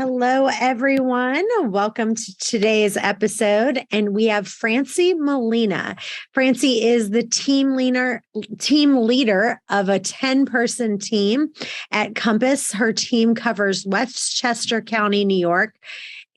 Hello, everyone. Welcome to today's episode. And we have Francie Malina. Francie is the team leader of a 10-person team at Compass. Her team covers Westchester County, New York.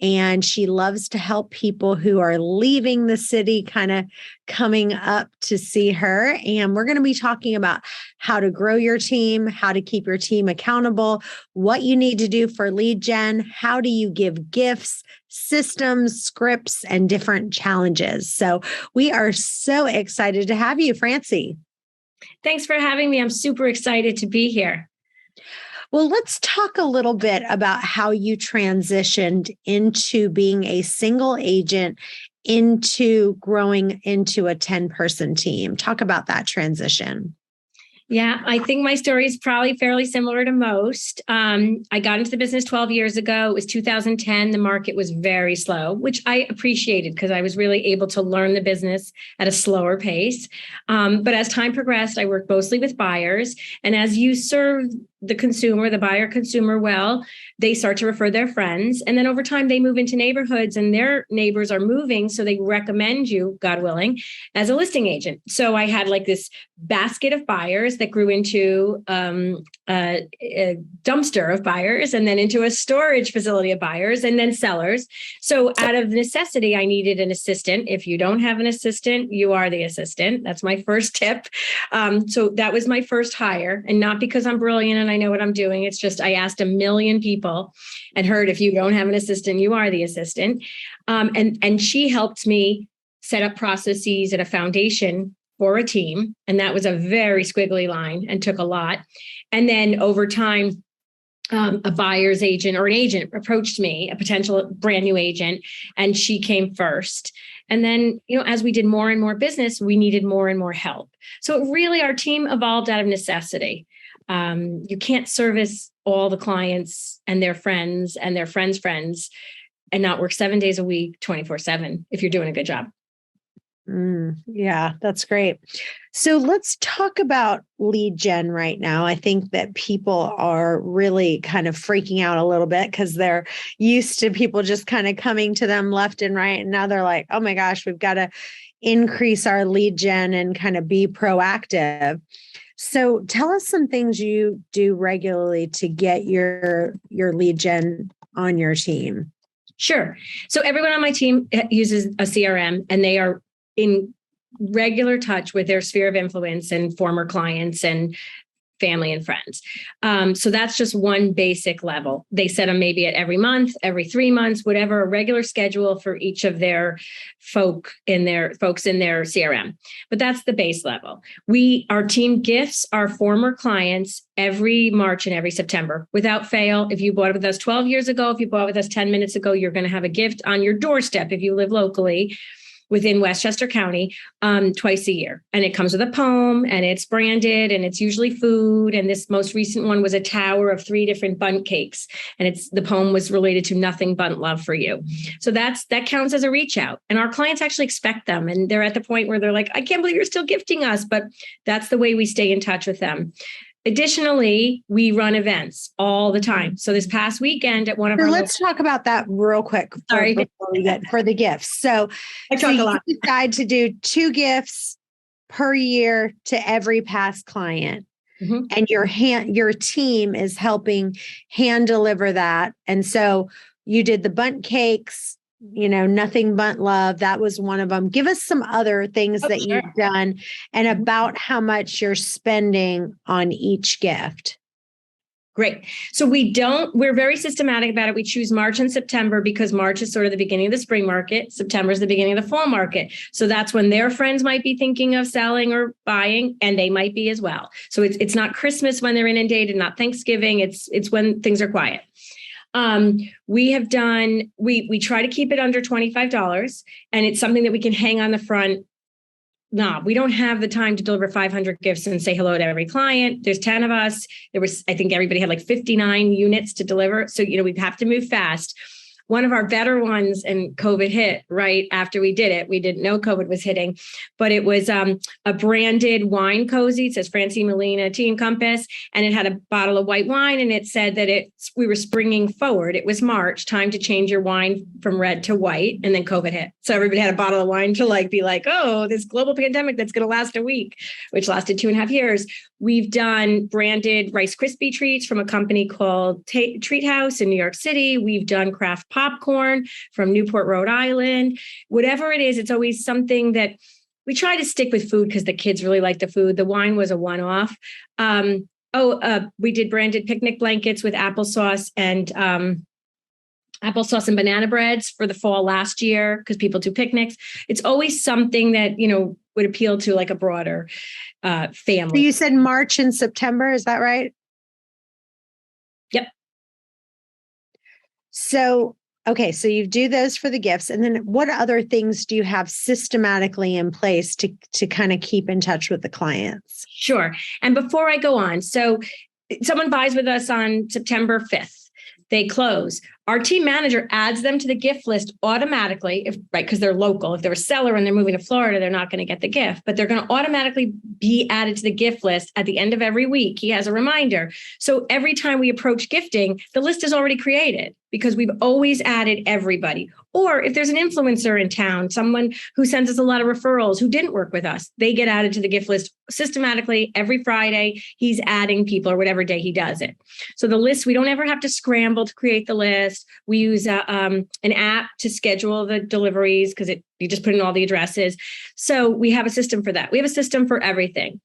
And she loves to help people who are leaving the city, kind of coming up to see her. And we're going to be talking about how to grow your team, how to keep your team accountable, what you need to do for lead gen, how do you give gifts, systems, scripts, and different challenges. So we are so excited to have you, Francie. Thanks for having me. I'm super excited to be here. Well, let's talk a little bit about how you transitioned into being a single agent into growing into a 10-person team. Talk about that transition. Yeah, I think my story is probably fairly similar to most. I got into the business 12 years ago. It was 2010. The market was very slow, which I appreciated because I was really able to learn the business at a slower pace. But as time progressed, I worked mostly with buyers. And as you serve the consumer, the buyer consumer well, they start to refer their friends. And then over time, they move into neighborhoods and their neighbors are moving. So they recommend you, God willing, as a listing agent. So I had like this basket of buyers that grew into a dumpster of buyers and then into a storage facility of buyers and then sellers. So out of necessity, I needed an assistant. If you don't have an assistant, you are the assistant. That's my first tip. So that was my first hire, and not because I'm brilliant and I know what I'm doing. It's just I asked 1 million people and heard, if you don't have an assistant, you are the assistant. And she helped me set up processes and a foundation for a team. And that was a very squiggly line and took a lot. And then over time, a buyer's agent or an agent approached me, a potential brand new agent, and she came first. And then, as we did more and more business, we needed more and more help. So really, our team evolved out of necessity. You can't service all the clients and their friends and their friends' friends and not work 7 days a week, 24/7, if you're doing a good job. Yeah, that's great. So let's talk about lead gen right now. I think that people are really kind of freaking out a little bit because they're used to people just kind of coming to them left and right. And now they're like, oh my gosh, we've got to increase our lead gen and kind of be proactive. So tell us some things you do regularly to get your lead gen on your team. Sure. So everyone on my team uses a CRM, and they are in regular touch with their sphere of influence and former clients and family and friends. So that's just one basic level. They set them maybe at every month, every 3 months, whatever, a regular schedule for each of their folks in their CRM. But that's the base level. Our team gifts our former clients every March and every September without fail. If you bought with us 12 years ago, if you bought with us 10 minutes ago, you're going to have a gift on your doorstep if you live locally within Westchester County, twice a year. And it comes with a poem, and it's branded, and it's usually food. And this most recent one was a tower of 3 different bundt cakes. And the poem was related to nothing but love for you. So that counts as a reach out. And our clients actually expect them. And they're at the point where they're like, I can't believe you're still gifting us. But that's the way we stay in touch with them. Additionally, we run events all the time. So this past weekend at one of our... Let's talk about that real quick before we get for the gifts. So you decide to do 2 gifts per year to every past client. Mm-hmm. And your team is helping hand deliver that. And so you did the bundt cakes, nothing but love. That was one of them. Give us some other things that you've done and about how much you're spending on each gift. Great. So we're very systematic about it. We choose March and September because March is sort of the beginning of the spring market. September is the beginning of the fall market. So that's when their friends might be thinking of selling or buying, and they might be as well. So it's not Christmas when they're inundated, not Thanksgiving. It's when things are quiet. We try to keep it under $25, and it's something that we can hang on the front. No, we don't have the time to deliver 500 gifts and say hello to every client. There's 10 of us. I think everybody had like 59 units to deliver. So, we have to move fast. one of our better ones, and COVID hit right after we did it. We didn't know COVID was hitting, but it was a branded wine cozy. It says Francie Malina Team Compass, and it had a bottle of white wine, and it said that we were springing forward. It was March, time to change your wine from red to white, and then COVID hit. So everybody had a bottle of wine to be like, oh, this global pandemic that's going to last a week, which lasted 2.5 years. We've done branded Rice Krispie treats from a company called Treat House in New York City. We've done craft popcorn from Newport, Rhode Island. Whatever it is, it's always something that we try to stick with food because the kids really like the food. The wine was a one-off. We did branded picnic blankets with applesauce and banana breads for the fall last year because people do picnics. It's always something that, would appeal to like a broader family. So you said March and September, is that right? Yep. So, okay, so you do those for the gifts. And then what other things do you have systematically in place to kind of keep in touch with the clients? Sure. And before I go on, so someone buys with us on September 5th. They close. Our team manager adds them to the gift list automatically, because they're local. If they're a seller and they're moving to Florida, they're not going to get the gift, but they're going to automatically be added to the gift list at the end of every week. He has a reminder. So every time we approach gifting, the list is already created because we've always added everybody. Or if there's an influencer in town, someone who sends us a lot of referrals who didn't work with us, they get added to the gift list systematically every Friday. He's adding people or whatever day he does it. So the list, we don't ever have to scramble to create the list. We use an app to schedule the deliveries because you just put in all the addresses. So we have a system for that. We have a system for everything.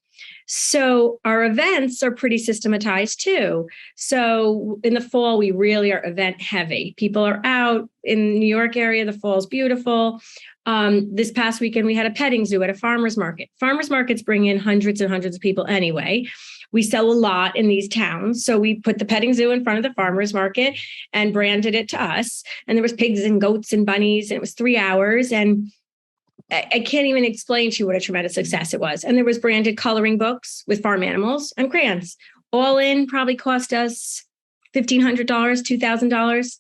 So our events are pretty systematized too. So in the fall, we really are event heavy. People are out in the New York area. The fall is beautiful. This past weekend, we had a petting zoo at a farmer's market. Farmers markets bring in hundreds and hundreds of people anyway. We sell a lot in these towns. So we put the petting zoo in front of the farmer's market and branded it to us. And there was pigs and goats and bunnies. And it was 3 hours. And I can't even explain to you what a tremendous success it was. And there was branded coloring books with farm animals and crayons. All in probably cost us $1,500, $2,000.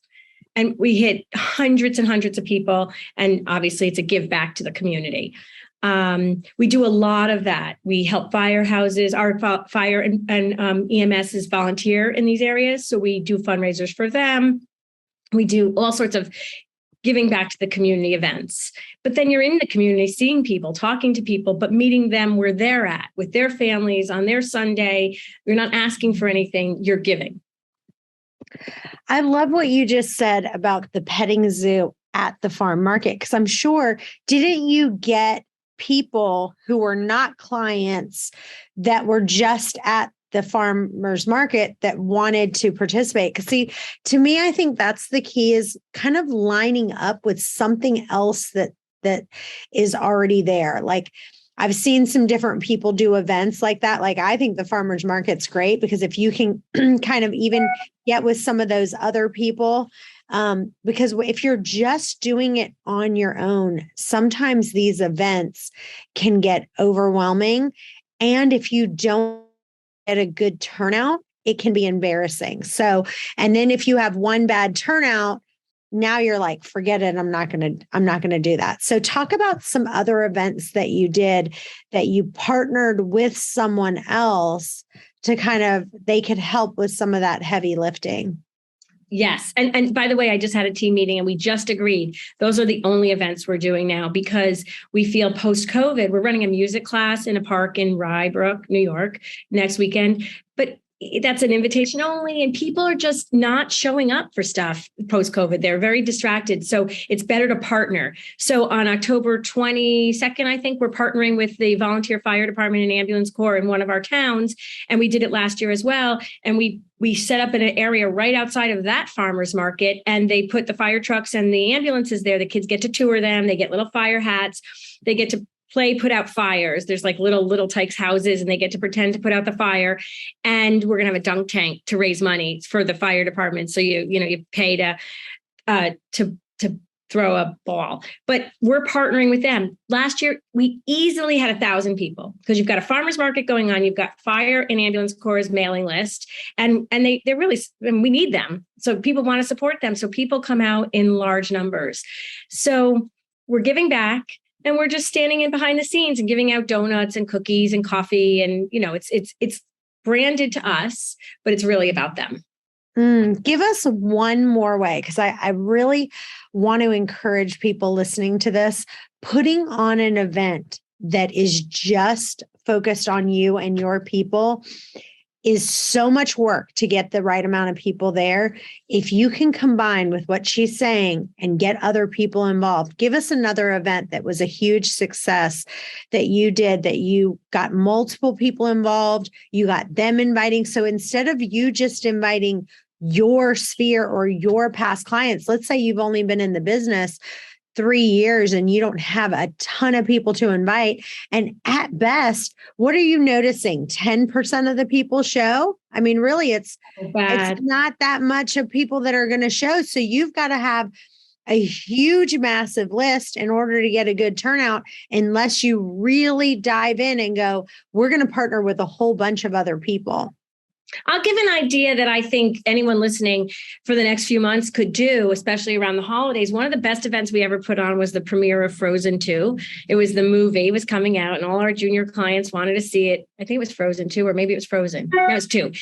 And we hit hundreds and hundreds of people. And obviously it's a give back to the community. We do a lot of that. We help firehouses. Our fire and EMS is volunteer in these areas. So we do fundraisers for them. We do all sorts of giving back to the community events. But then you're in the community, seeing people, talking to people, but meeting them where they're at with their families on their Sunday. You're not asking for anything, you're giving. I love what you just said about the petting zoo at the farm market, because I'm sure, didn't you get people who were not clients that were just at the farmers market that wanted to participate? Because see, to me, I think that's the key, is kind of lining up with something else that is already there. Like I've seen some different people do events like that. Like I think the farmers market's great because if you can kind of even get with some of those other people, because if you're just doing it on your own, sometimes these events can get overwhelming. And if you don't get a good turnout, it can be embarrassing. So, and then if you have one bad turnout, now you're like, forget it. I'm not going to do that. So talk about some other events that you did that you partnered with someone else to kind of, they could help with some of that heavy lifting. Yes. And by the way, I just had a team meeting and we just agreed. Those are the only events we're doing now because we feel post-COVID, we're running a music class in a park in Rye Brook, New York next weekend. But that's an invitation only. And people are just not showing up for stuff post-COVID. They're very distracted. So it's better to partner. So on October 22nd, I think we're partnering with the volunteer fire department and ambulance corps in one of our towns. And we did it last year as well. And we set up in an area right outside of that farmer's market, and they put the fire trucks and the ambulances there. The kids get to tour them. They get little fire hats. They get to put out fires. There's like little Tykes houses, and they get to pretend to put out the fire. And we're gonna have a dunk tank to raise money for the fire department. So you pay to throw a ball, but we're partnering with them. Last year, we easily had 1,000 people because you've got a farmer's market going on. You've got fire and ambulance corps mailing list, and they're really, and we need them. So people want to support them. So people come out in large numbers. So we're giving back, and we're just standing in behind the scenes and giving out donuts and cookies and coffee. And, it's branded to us, but it's really about them. Give us one more way, because I really want to encourage people listening to this, putting on an event that is just focused on you and your people is so much work to get the right amount of people there. If you can combine with what she's saying and get other people involved, give us another event that was a huge success that you did, that you got multiple people involved, you got them inviting. So instead of you just inviting your sphere or your past clients, let's say you've only been in the business 3 years and you don't have a ton of people to invite. And at best, what are you noticing? 10% of the people show? I mean, really, it's not that much of people that are going to show. So you've got to have a huge, massive list in order to get a good turnout, unless you really dive in and go, we're going to partner with a whole bunch of other people. I'll give an idea that I think anyone listening for the next few months could do, especially around the holidays. One of the best events we ever put on was the premiere of Frozen 2. It was the movie, was coming out, and all our junior clients wanted to see it. I think it was Frozen 2, or maybe it was Frozen. No, it was 2.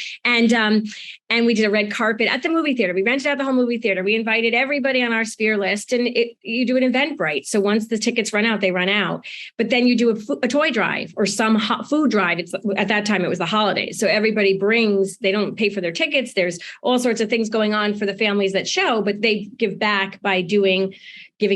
And we did a red carpet at the movie theater. We rented out the whole movie theater. We invited everybody on our sphere list, and you do an Eventbrite. So once the tickets run out, they run out. But then you do a toy drive or some food drive. At that time, it was the holidays. So everybody brings, they don't pay for their tickets. There's all sorts of things going on for the families that show, but they give back by giving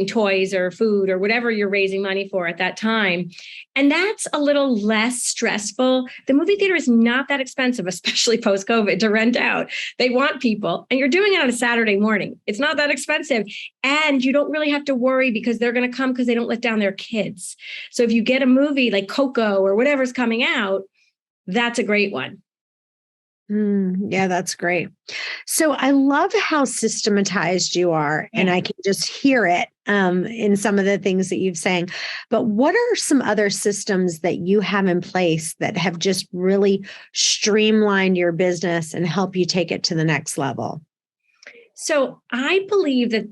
toys or food or whatever you're raising money for at that time. And that's a little less stressful. The movie theater is not that expensive, especially post-COVID, to rent out. They want people, and you're doing it on a Saturday morning. It's not that expensive. And you don't really have to worry because they're going to come because they don't let down their kids. So if you get a movie like Coco or whatever's coming out, that's a great one. Yeah, that's great. So I love how systematized you are, and I can just hear it in some of the things that you've saying. But what are some other systems that you have in place that have just really streamlined your business and help you take it to the next level? So I believe that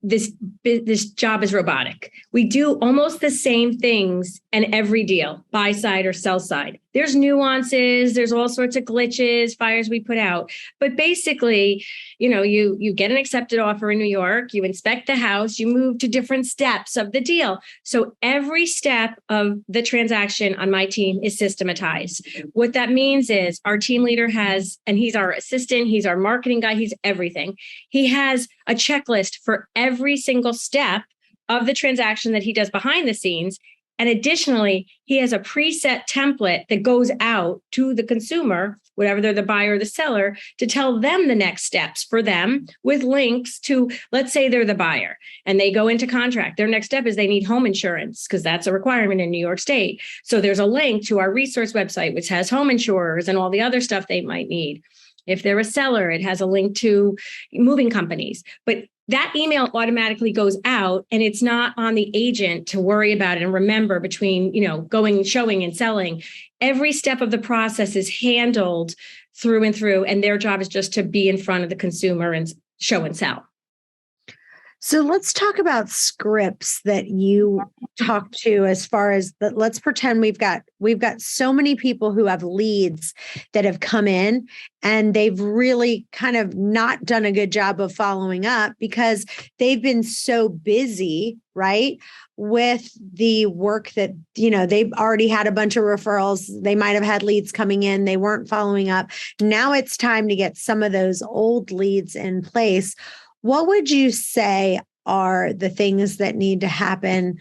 this job is robotic. We do almost the same things in every deal, buy side or sell side. There's nuances, there's all sorts of glitches, fires we put out. But basically, you get an accepted offer in New York, you inspect the house, you move to different steps of the deal. So every step of the transaction on my team is systematized. What that means is our team leader has, and he's our assistant, he's our marketing guy, he's everything. He has a checklist for every single step of the transaction that he does behind the scenes. And additionally, he has a preset template that goes out to the consumer, whatever they're the buyer or the seller, to tell them the next steps for them with links to, let's say they're the buyer and they go into contract. Their next step is they need home insurance because that's a requirement in New York State. So there's a link to our resource website, which has home insurers and all the other stuff they might need. If they're a seller, it has a link to moving companies. But that email automatically goes out, and it's not on the agent to worry about it and remember between, going, showing and selling. Every step of the process is handled through and through, and their job is just to be in front of the consumer and show and sell. So let's talk about scripts that you talk to, as far as that. Let's pretend we've got so many people who have leads that have come in and they've really kind of not done a good job of following up because they've been so busy, right, with the work that, they've already had a bunch of referrals. They might have had leads coming in. They weren't following up. Now it's time to get some of those old leads in place. What would you say are the things that need to happen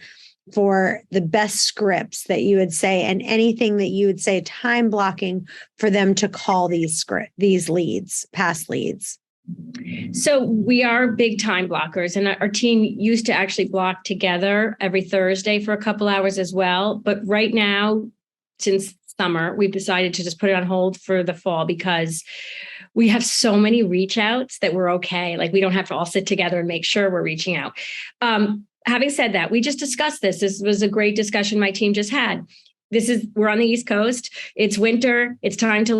for the best scripts that you would say, and anything that you would say time blocking for them to call these leads, past leads? So we are big time blockers, and our team used to actually block together every Thursday for a couple hours as well. But right now, since summer. We've decided to just put it on hold for the fall because we have so many reach outs that we're okay. Like we don't have to all sit together and make sure we're reaching out. Having said that, we just discussed this. This was a great discussion my team just had. We're on the East Coast. It's winter. It's time to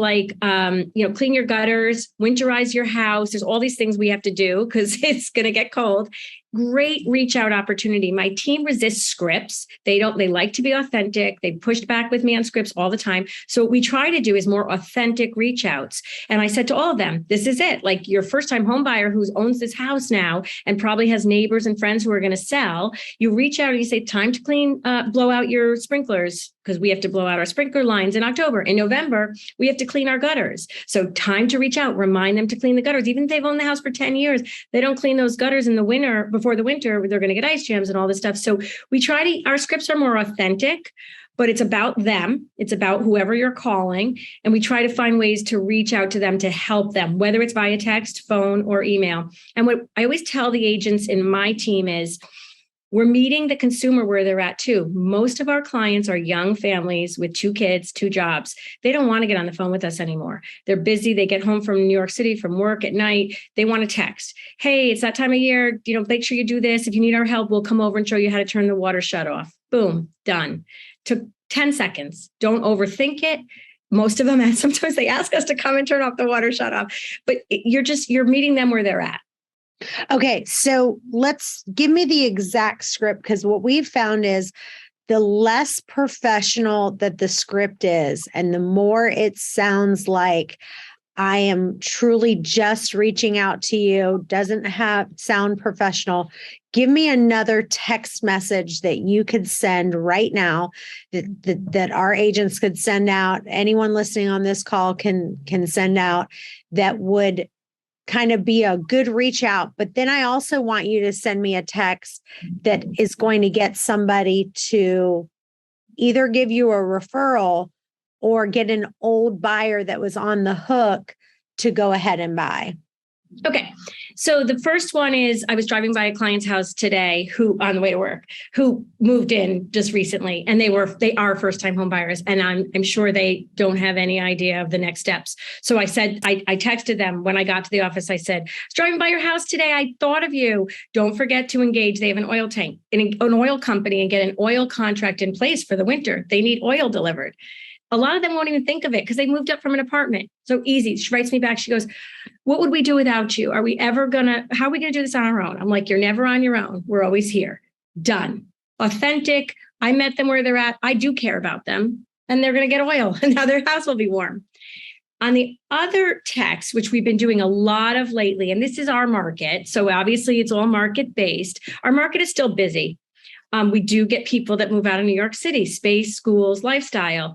clean your gutters, winterize your house. There's all these things we have to do because it's going to get cold. Great reach out opportunity. My team resists scripts. They like to be authentic. They pushed back with me on scripts all the time. So what we try to do is more authentic reach outs. And I said to all of them, this is it. Like your first time home buyer who owns this house now and probably has neighbors and friends who are going to sell. You reach out and you say, time to blow out your sprinklers because we have to blow out our sprinkler lines in October. In November, we have to clean our gutters. So time to reach out, remind them to clean the gutters. Even if they've owned the house for 10 years, they don't clean those gutters in the winter. Before the winter, they're going to get ice jams and all this stuff. So our scripts are more authentic, but it's about them. It's about whoever you're calling. And we try to find ways to reach out to them to help them, whether it's via text, phone, or email. And what I always tell the agents in my team is, we're meeting the consumer where they're at too. Most of our clients are young families with 2 kids, 2 jobs. They don't want to get on the phone with us anymore. They're busy. They get home from New York City from work at night. They want to text. Hey, it's that time of year. Make sure you do this. If you need our help, we'll come over and show you how to turn the water shut off. Boom, done. Took 10 seconds. Don't overthink it. Most of them, and sometimes they ask us to come and turn off the water shut off, but you're meeting them where they're at. Okay, so let's give me the exact script, because what we've found is the less professional that the script is, and the more it sounds like I am truly just reaching out to you, doesn't sound professional. Give me another text message that you could send right now that our agents could send out. Anyone listening on this call can send out that would kind of be a good reach out. But then I also want you to send me a text that is going to get somebody to either give you a referral or get an old buyer that was on the hook to go ahead and buy. Okay. So the first one is, I was driving by a client's house today who, on the way to work, who moved in just recently, and they are first-time home buyers. And I'm sure they don't have any idea of the next steps. So I said, I texted them when I got to the office. I said, I was driving by your house today. I thought of you. Don't forget to engage. They have an oil tank, an oil company, and get an oil contract in place for the winter. They need oil delivered. A lot of them won't even think of it because they moved up from an apartment. So easy. She writes me back. She goes, what would we do without you? How are we going to do this on our own? I'm like, you're never on your own. We're always here. Done. Authentic. I met them where they're at. I do care about them, and they're going to get oil, and now their house will be warm. On the other text, which we've been doing a lot of lately, and this is our market. So obviously it's all market based. Our market is still busy. We do get people that move out of New York City, space, schools, lifestyle.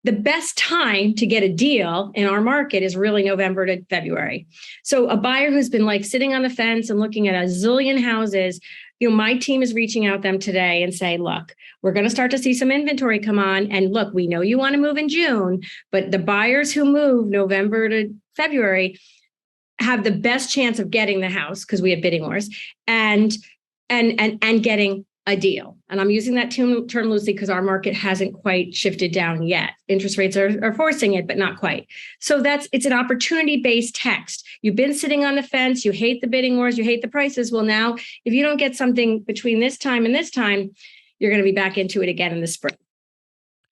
The best time to get a deal in our market is really November to February. So a buyer who's been sitting on the fence and looking at a zillion houses, my team is reaching out to them today and say, look, we're going to start to see some inventory come on. And look, we know you want to move in June, but the buyers who move November to February have the best chance of getting the house because we have bidding wars and getting a deal. And I'm using that term loosely because our market hasn't quite shifted down yet. Interest rates are forcing it, but not quite. So it's an opportunity-based text. You've been sitting on the fence. You hate the bidding wars. You hate the prices. Well, now, if you don't get something between this time and this time, you're going to be back into it again in the spring.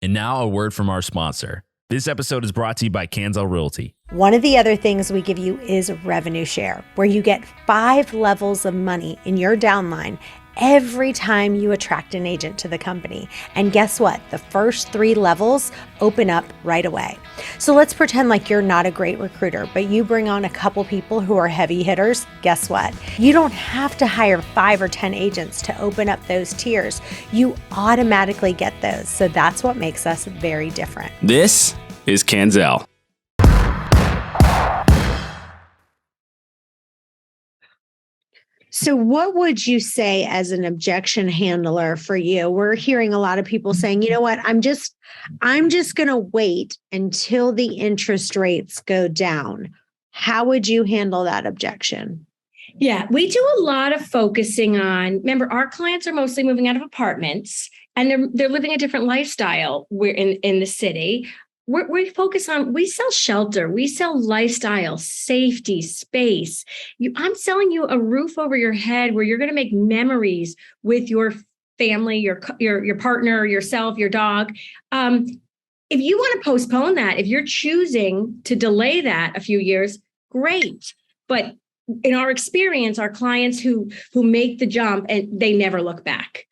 And now a word from our sponsor. This episode is brought to you by Kanzel Realty. One of the other things we give you is revenue share, where you get 5 levels of money in your downline every time you attract an agent to the company. And guess what? The first 3 levels open up right away. So let's pretend like you're not a great recruiter, but you bring on a couple people who are heavy hitters. Guess what? You don't have to hire 5 or 10 agents to open up those tiers. You automatically get those. So that's what makes us very different. This is Kanzel. So what would you say as an objection handler for you? We're hearing a lot of people saying, you know what, I'm just going to wait until the interest rates go down. How would you handle that objection? Yeah, we do a lot of focusing on, remember, our clients are mostly moving out of apartments. and they're living a different lifestyle. We're in the city. We focus on, we sell shelter, we sell lifestyle, safety, space. I'm selling you a roof over your head where you're going to make memories with your family, your partner, yourself, your dog. If you want to postpone that, if you're choosing to delay that a few years, great. But in our experience, our clients who make the jump and they never look back.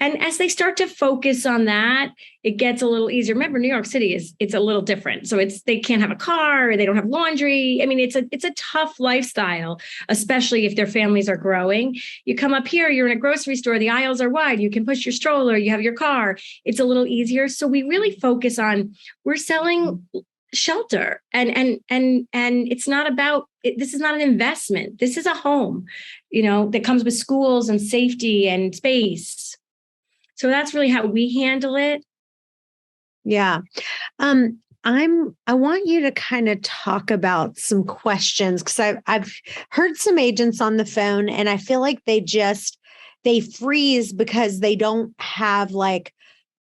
And as they start to focus on that, it gets a little easier. Remember, New York City it's a little different. So they can't have a car, they don't have laundry. I mean, it's a tough lifestyle, especially if their families are growing. You come up here, you're in a grocery store, the aisles are wide, you can push your stroller, you have your car. It's a little easier. So we really focus on, we're selling shelter, and it's not about, this is not an investment. This is a home, that comes with schools and safety and space. So that's really how we handle it. Yeah. I want you to kind of talk about some questions, because I've heard some agents on the phone and I feel like they freeze because they don't have like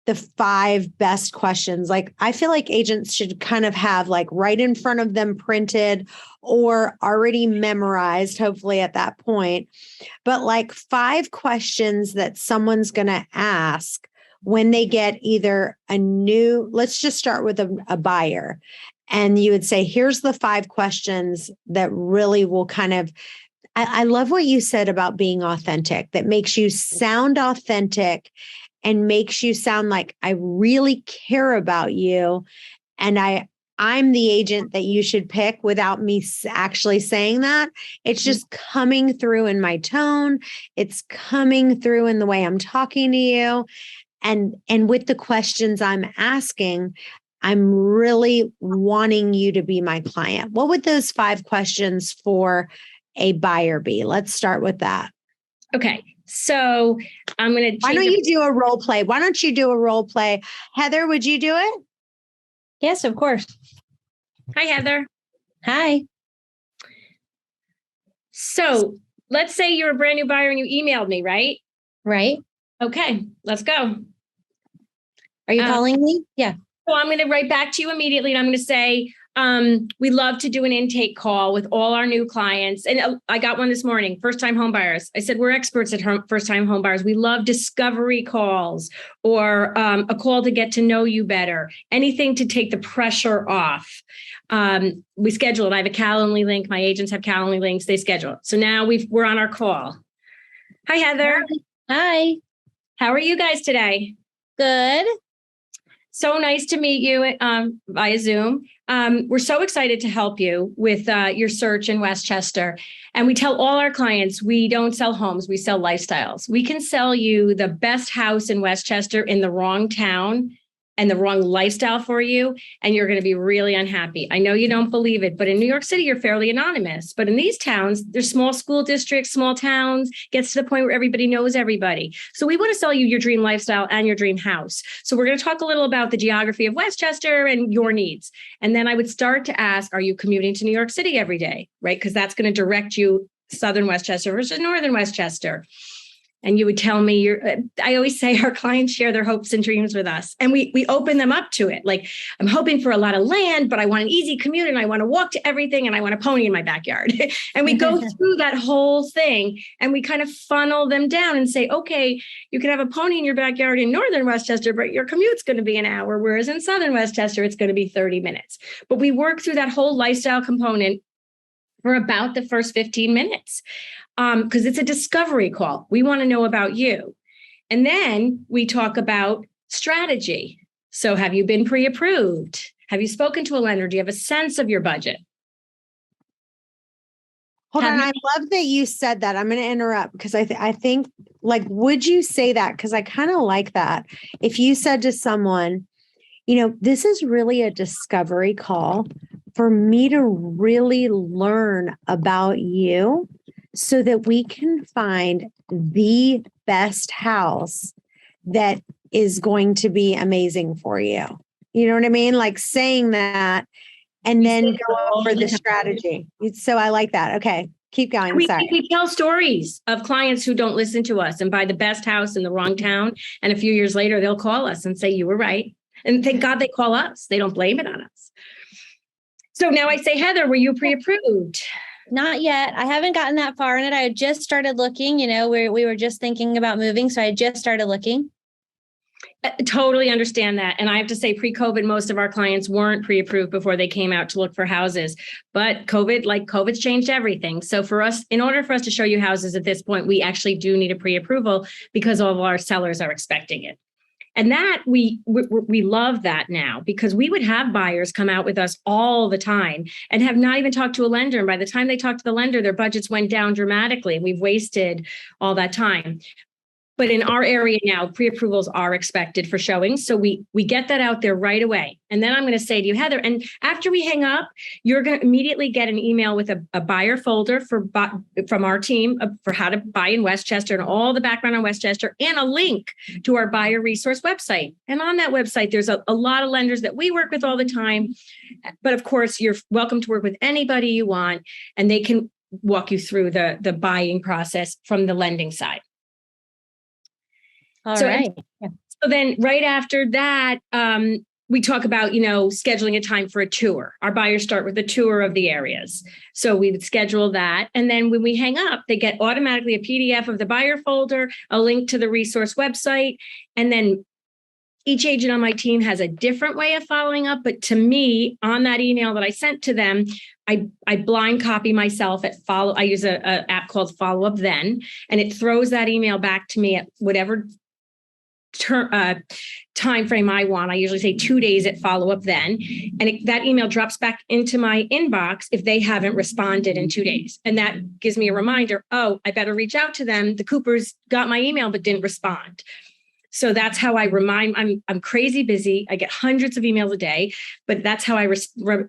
the 5 best questions. Like, I feel like agents should kind of have like right in front of them printed or already memorized, hopefully at that point, but like 5 questions that someone's going to ask when they get either let's just start with a buyer. And you would say, here's the 5 questions that really will kind of, I love what you said about being authentic, that makes you sound authentic and makes you sound like I really care about you. And I'm the agent that you should pick without me actually saying that. It's just coming through in my tone. It's coming through in the way I'm talking to you. And with the questions I'm asking, I'm really wanting you to be my client. What would those 5 questions for a buyer be? Let's start with that. Okay. So I'm going to. Why don't you do a role play? Heather, would you do it? Yes, of course. Hi, Heather. Hi. So let's say you're a brand new buyer and you emailed me, right? Right. Okay, let's go. Are you calling me? Yeah. So I'm going to write back to you immediately, and I'm going to say, we love to do an intake call with all our new clients. And I got one this morning, first-time home buyers. I said, we're experts at first-time home buyers. We love discovery calls or a call to get to know you better, anything to take the pressure off. We schedule it. I have a Calendly link. My agents have Calendly links. They schedule it. So now we're on our call. Hi, Heather. Hi. How are you guys today? Good. So nice to meet you via Zoom. We're so excited to help you with your search in Westchester. And we tell all our clients, we don't sell homes, we sell lifestyles. We can sell you the best house in Westchester in the wrong town and the wrong lifestyle for you, and you're going to be really unhappy. I know you don't believe it, but in New York City, you're fairly anonymous. But in these towns, there's small school districts, small towns, gets to the point where everybody knows everybody. So we want to sell you your dream lifestyle and your dream house. So we're going to talk a little about the geography of Westchester and your needs. And then I would start to ask, are you commuting to New York City every day, right? Because that's going to direct you Southern Westchester versus Northern Westchester. And you would tell me, I always say our clients share their hopes and dreams with us. And we open them up to it. Like, I'm hoping for a lot of land, but I want an easy commute and I want to walk to everything and I want a pony in my backyard. And we go through that whole thing and we kind of funnel them down and say, okay, you can have a pony in your backyard in Northern Westchester, but your commute's going to be an hour. Whereas in Southern Westchester, it's going to be 30 minutes. But we work through that whole lifestyle component for about the first 15 minutes. Because it's a discovery call. We want to know about you. And then we talk about strategy. So have you been pre-approved? Have you spoken to a lender? Do you have a sense of your budget? Hold on. I love that you said that. I'm going to interrupt because I think, like, would you say that? Because I kind of like that. If you said to someone, this is really a discovery call for me to really learn about you, so that we can find the best house that is going to be amazing for you. You know what I mean? Like saying that and then go over the strategy. So I like that. Okay. Keep going. We tell stories of clients who don't listen to us and buy the best house in the wrong town. And a few years later, they'll call us and say, you were right. And thank God they call us. They don't blame it on us. So now I say, Heather, were you pre-approved? Not yet. I haven't gotten that far in it. I had just started looking, we were just thinking about moving. So I just started looking. I totally understand that. And I have to say, pre-COVID, most of our clients weren't pre-approved before they came out to look for houses. But COVID's changed everything. So for us, in order for us to show you houses at this point, we actually do need a pre-approval because all of our sellers are expecting it. And that we love that now, because we would have buyers come out with us all the time and have not even talked to a lender. And by the time they talk to the lender, their budgets went down dramatically. And we've wasted all that time. But in our area now, pre-approvals are expected for showings. So we get that out there right away. And then I'm going to say to you, Heather, and after we hang up, you're going to immediately get an email with a buyer folder from our team for how to buy in Westchester and all the background on Westchester, and a link to our buyer resource website. And on that website, there's a lot of lenders that we work with all the time. But of course, you're welcome to work with anybody you want, and they can walk you through the buying process from the lending side. All right. So then right after that, we talk about, scheduling a time for a tour. Our buyers start with a tour of the areas. So we would schedule that. And then when we hang up, they get automatically a PDF of the buyer folder, a link to the resource website. And then each agent on my team has a different way of following up. But to me, on that email that I sent to them, I blind copy myself at follow. I use a app called Follow Up Then, and it throws that email back to me at whatever time frame I want. I usually say 2 days at Follow Up Then, and that email drops back into my inbox if they haven't responded in 2 days. And that gives me a reminder, oh, I better reach out to them. The Coopers got my email but didn't respond. So that's how I remind. I'm crazy busy. I get hundreds of emails a day, but that's how I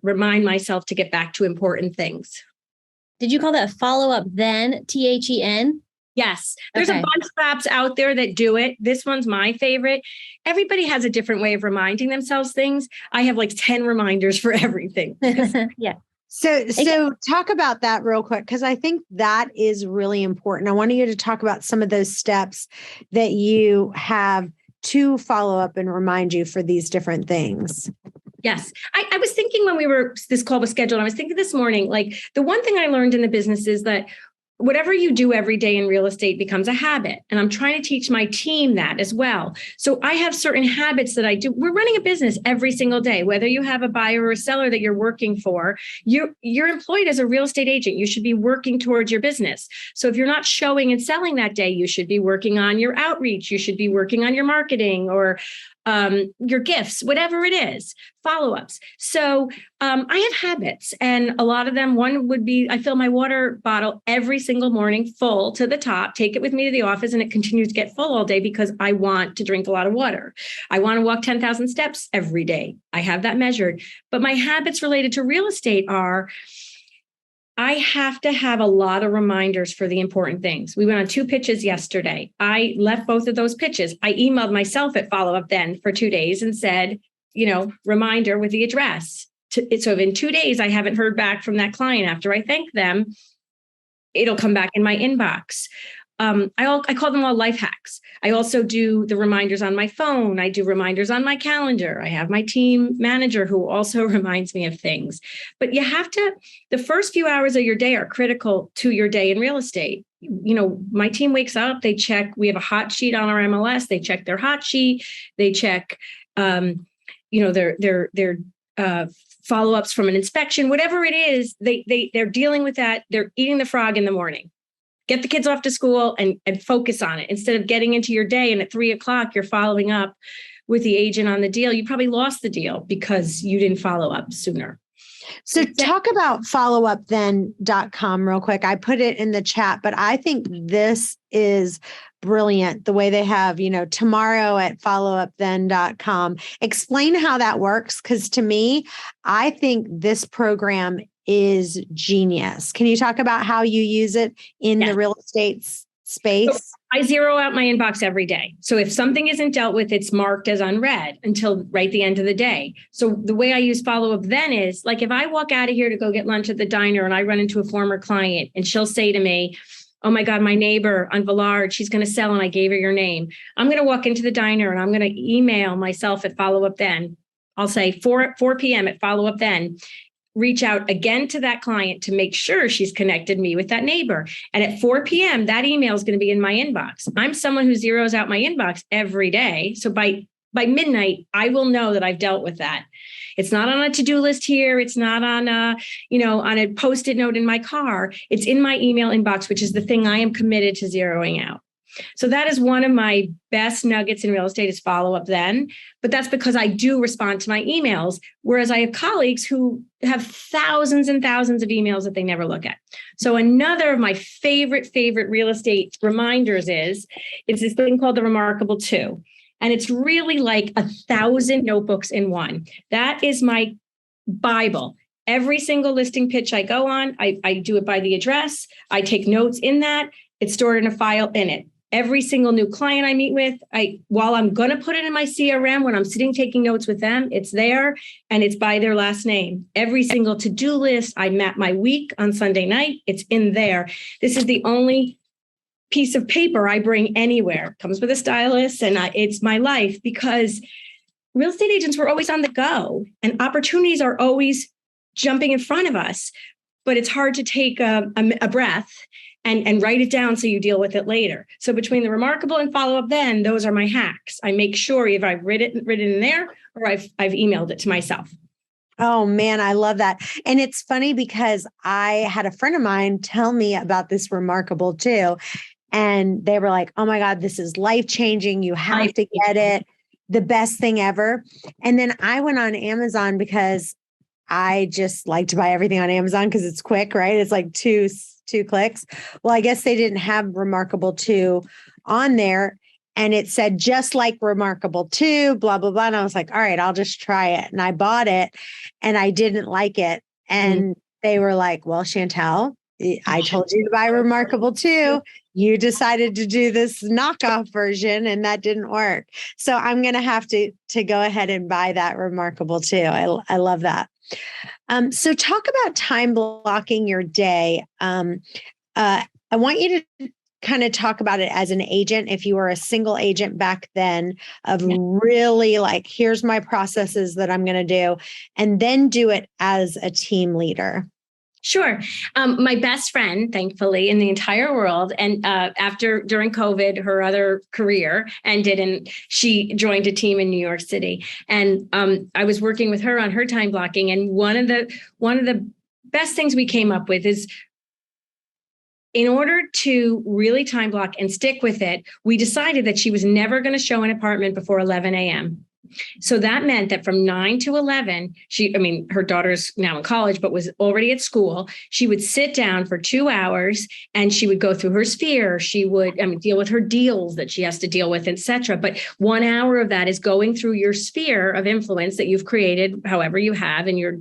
remind myself to get back to important things. Did you call that Follow Up Then? THEN? Yes. There's a bunch of apps out there that do it. This one's my favorite. Everybody has a different way of reminding themselves things. I have like 10 reminders for everything. Yeah. So talk about that real quick, because I think that is really important. I wanted you to talk about some of those steps that you have to follow up and remind you for these different things. Yes. I was thinking when this call was scheduled, I was thinking this morning, like the one thing I learned in the business is that whatever you do every day in real estate becomes a habit. And I'm trying to teach my team that as well. So I have certain habits that I do. We're running a business every single day, whether you have a buyer or a seller that you're working for, you're employed as a real estate agent. You should be working towards your business. So if you're not showing and selling that day, you should be working on your outreach. You should be working on your marketing or your gifts, whatever it is, follow-ups. So I have habits, and a lot of them, one would be I fill my water bottle every single morning full to the top, take it with me to the office, and it continues to get full all day because I want to drink a lot of water. I want to walk 10,000 steps every day. I have that measured. But my habits related to real estate are I have to have a lot of reminders for the important things. We went on 2 pitches yesterday. I left both of those pitches. I emailed myself at Follow Up Then for 2 days and said, reminder with the address. So if in 2 days I haven't heard back from that client after I thank them, it'll come back in my inbox. I call them all life hacks. I also do the reminders on my phone. I do reminders on my calendar. I have my team manager who also reminds me of things. But the first few hours of your day are critical to your day in real estate. My team wakes up, they check, we have a hot sheet on our MLS. They check their hot sheet. They check, their follow-ups from an inspection, whatever it is, they're dealing with that. They're eating the frog in the morning. Get the kids off to school and focus on it instead of getting into your day. And at 3:00, you're following up with the agent on the deal. You probably lost the deal because you didn't follow up sooner. So talk about followupthen.com real quick. I put it in the chat, but I think this is brilliant. The way they have, tomorrow at followupthen.com. Explain how that works. Because to me, I think this program is genius. Can you talk about how you use it in the real estate space? So I zero out my inbox every day. So if something isn't dealt with, it's marked as unread until right the end of the day. So the way I use follow-up then is like, if I walk out of here to go get lunch at the diner and I run into a former client and she'll say to me, oh my God, my neighbor on Villard, she's going to sell and I gave her your name. I'm going to walk into the diner and I'm going to email myself at follow-up then. I'll say 4 p.m. at follow-up then. Reach out again to that client to make sure she's connected me with that neighbor. And at 4 p.m., that email is going to be in my inbox. I'm someone who zeroes out my inbox every day. So by midnight, I will know that I've dealt with that. It's not on a to-do list here. It's not on on a Post-it note in my car. It's in my email inbox, which is the thing I am committed to zeroing out. So that is one of my best nuggets in real estate is follow up then. But that's because I do respond to my emails, whereas I have colleagues who have thousands and thousands of emails that they never look at. So another of my favorite real estate reminders is this thing called the Remarkable 2. And it's really like 1,000 notebooks in one. That is my Bible. Every single listing pitch I go on, I do it by the address. I take notes in that. It's stored in a file in it. Every single new client I meet with, while I'm going to put it in my CRM, when I'm sitting taking notes with them, it's there and it's by their last name. Every single to-do list, I map my week on Sunday night. It's in there. This is the only piece of paper I bring anywhere. It comes with a stylus and it's my life because real estate agents were always on the go and opportunities are always jumping in front of us, but it's hard to take a breath and write it down so you deal with it later. So between the Remarkable and follow up then, those are my hacks. I make sure if I've written it in there or I've emailed it to myself. Oh man, I love that. And it's funny because I had a friend of mine tell me about this Remarkable 2. And they were like, oh my God, this is life-changing. You have to get it. The best thing ever. And then I went on Amazon because I just like to buy everything on Amazon because it's quick, right? It's like two clicks. Well, I guess they didn't have Remarkable 2 on there. And it said, just like Remarkable 2, blah, blah, blah. And I was like, all right, I'll just try it. And I bought it and I didn't like it. And they were like, well, Chantel, I told you to buy Remarkable 2. You decided to do this knockoff version and that didn't work. So I'm going to have to go ahead and buy that Remarkable 2. I love that. So talk about time blocking your day. I want you to kind of talk about it as an agent. If you were a single agent back then of really like, here's my processes that I'm going to do, and then do it as a team leader. Sure. My best friend, thankfully, in the entire world, and during COVID, her other career ended, and she joined a team in New York City. And I was working with her on her time blocking. And one of the best things we came up with is, in order to really time block and stick with it, we decided that she was never going to show an apartment before 11 a.m. So that meant that from 9 to 11, her daughter's now in college, but was already at school. She would sit down for 2 hours and she would go through her sphere. She would deal with her deals that she has to deal with, etc. But 1 hour of that is going through your sphere of influence that you've created, however you have in your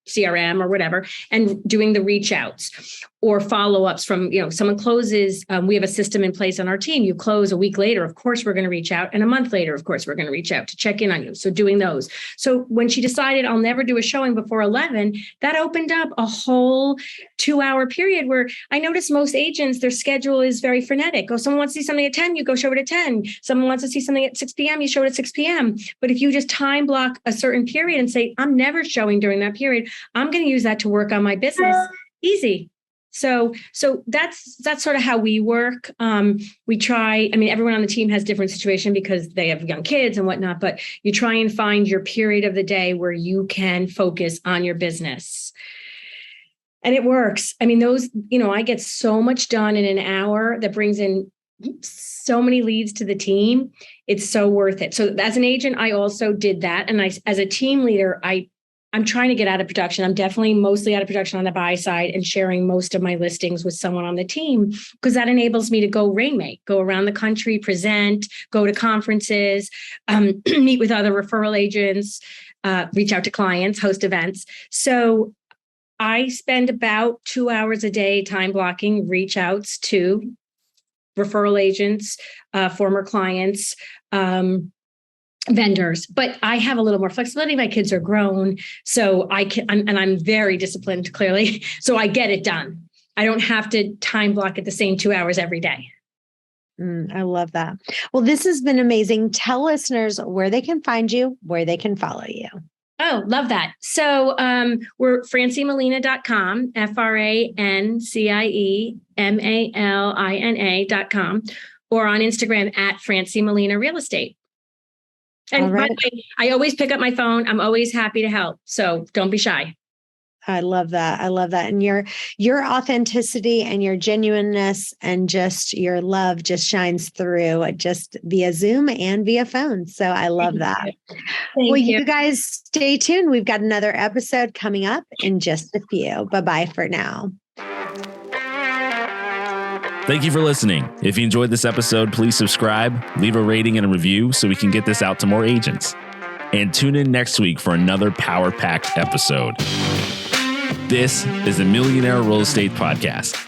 CRM or whatever, and doing the reach outs or follow-ups from, someone closes. We have a system in place on our team. You close a week later, of course, we're going to reach out. And a month later, of course, we're going to reach out to check in on you. So doing those. So when she decided I'll never do a showing before 11, that opened up a whole 2-hour period where I noticed most agents, their schedule is very frenetic. Oh, someone wants to see something at 10, you go show it at 10. Someone wants to see something at 6 p.m., you show it at 6 p.m. But if you just time block a certain period and say, I'm never showing during that period, I'm going to use that to work on my business. Easy. So that's sort of how we work. We try, everyone on the team has different situation because they have young kids and whatnot, but you try and find your period of the day where you can focus on your business. And it works. I get so much done in an hour that brings in so many leads to the team. It's so worth it. So as an agent, I also did that. And as a team leader, I'm trying to get out of production. I'm definitely mostly out of production on the buy side and sharing most of my listings with someone on the team because that enables me to go rainmake, go around the country, present, go to conferences, meet with other referral agents, reach out to clients, host events. So I spend about 2 hours a day time blocking reach outs to referral agents, former clients, vendors, but I have a little more flexibility. My kids are grown, so I'm very disciplined, clearly. So I get it done. I don't have to time block at the same 2 hours every day. I love that. Well, this has been amazing. Tell listeners where they can find you, where they can follow you. Oh, love that. So we're franciemalina.com, FrancieMalina.com, or on Instagram at Francie Malina Real Estate. And by the way, I always pick up my phone. I'm always happy to help. So don't be shy. I love that. I love that. And your authenticity and your genuineness and just your love just shines through just via Zoom and via phone. So I love that. Well, you guys stay tuned. We've got another episode coming up in just a few. Bye-bye for now. Thank you for listening. If you enjoyed this episode, please subscribe, leave a rating and a review so we can get this out to more agents. And tune in next week for another power-packed episode. This is the Millionaire Real Estate Podcast.